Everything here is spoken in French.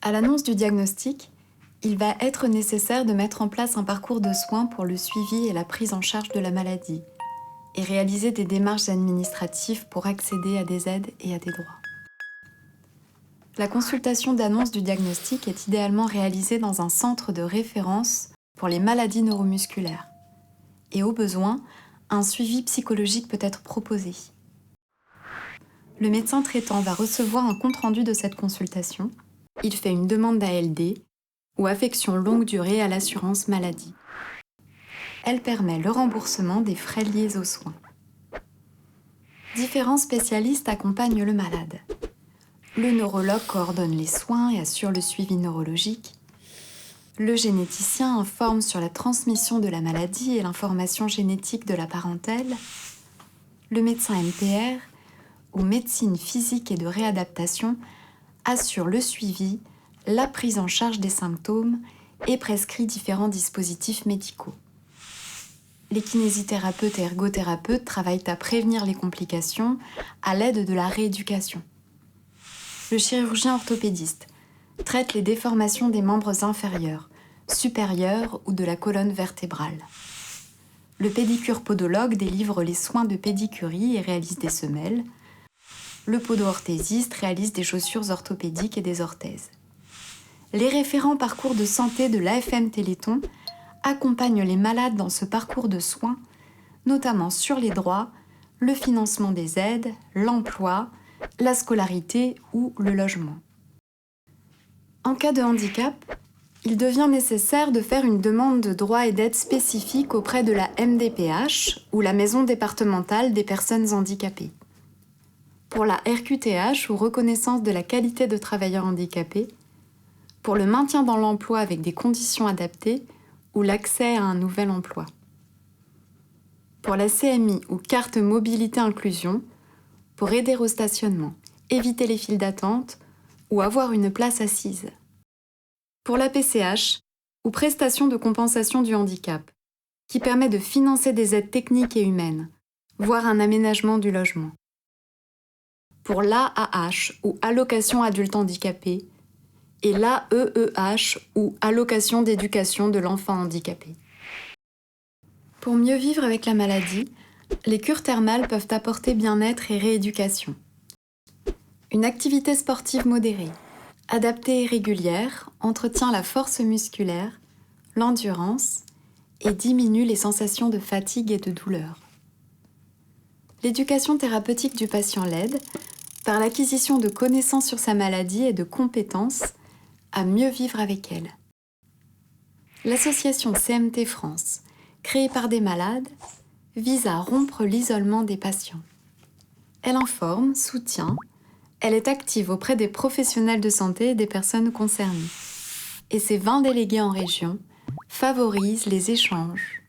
À l'annonce du diagnostic, il va être nécessaire de mettre en place un parcours de soins pour le suivi et la prise en charge de la maladie et réaliser des démarches administratives pour accéder à des aides et à des droits. La consultation d'annonce du diagnostic est idéalement réalisée dans un centre de référence pour les maladies neuromusculaires. Et au besoin, un suivi psychologique peut être proposé. Le médecin traitant va recevoir un compte-rendu de cette consultation. Il fait une demande d'ALD ou affection longue durée à l'assurance maladie. Elle permet le remboursement des frais liés aux soins. Différents spécialistes accompagnent le malade. Le neurologue coordonne les soins et assure le suivi neurologique. Le généticien informe sur la transmission de la maladie et l'information génétique de la parentèle. Le médecin MPR, ou médecine physique et de réadaptation, assure le suivi, la prise en charge des symptômes et prescrit différents dispositifs médicaux. Les kinésithérapeutes et ergothérapeutes travaillent à prévenir les complications à l'aide de la rééducation. Le chirurgien orthopédiste traite les déformations des membres inférieurs, supérieurs ou de la colonne vertébrale. Le pédicure-podologue délivre les soins de pédicurie et réalise des semelles. Le podo-orthésiste réalise des chaussures orthopédiques et des orthèses. Les référents parcours de santé de l'AFM Téléthon accompagnent les malades dans ce parcours de soins, notamment sur les droits, le financement des aides, l'emploi, la scolarité ou le logement. En cas de handicap, il devient nécessaire de faire une demande de droits et d'aides spécifiques auprès de la MDPH ou la Maison départementale des personnes handicapées. Pour la RQTH ou reconnaissance de la qualité de travailleur handicapé, pour le maintien dans l'emploi avec des conditions adaptées ou l'accès à un nouvel emploi. Pour la CMI ou carte mobilité inclusion, pour aider au stationnement, éviter les files d'attente ou avoir une place assise. Pour la PCH ou prestation de compensation du handicap, qui permet de financer des aides techniques et humaines, voire un aménagement du logement. Pour l'AAH ou allocation adulte handicapé, et l'AEEH ou allocation d'éducation de l'enfant handicapé. Pour mieux vivre avec la maladie, les cures thermales peuvent apporter bien-être et rééducation. Une activité sportive modérée, adaptée et régulière, entretient la force musculaire, l'endurance et diminue les sensations de fatigue et de douleur. L'éducation thérapeutique du patient l'aide, par l'acquisition de connaissances sur sa maladie et de compétences, à mieux vivre avec elle. L'association CMT France, créée par des malades, vise à rompre l'isolement des patients. Elle informe, soutient, elle est active auprès des professionnels de santé et des personnes concernées. Et ses 20 délégués en région favorisent les échanges,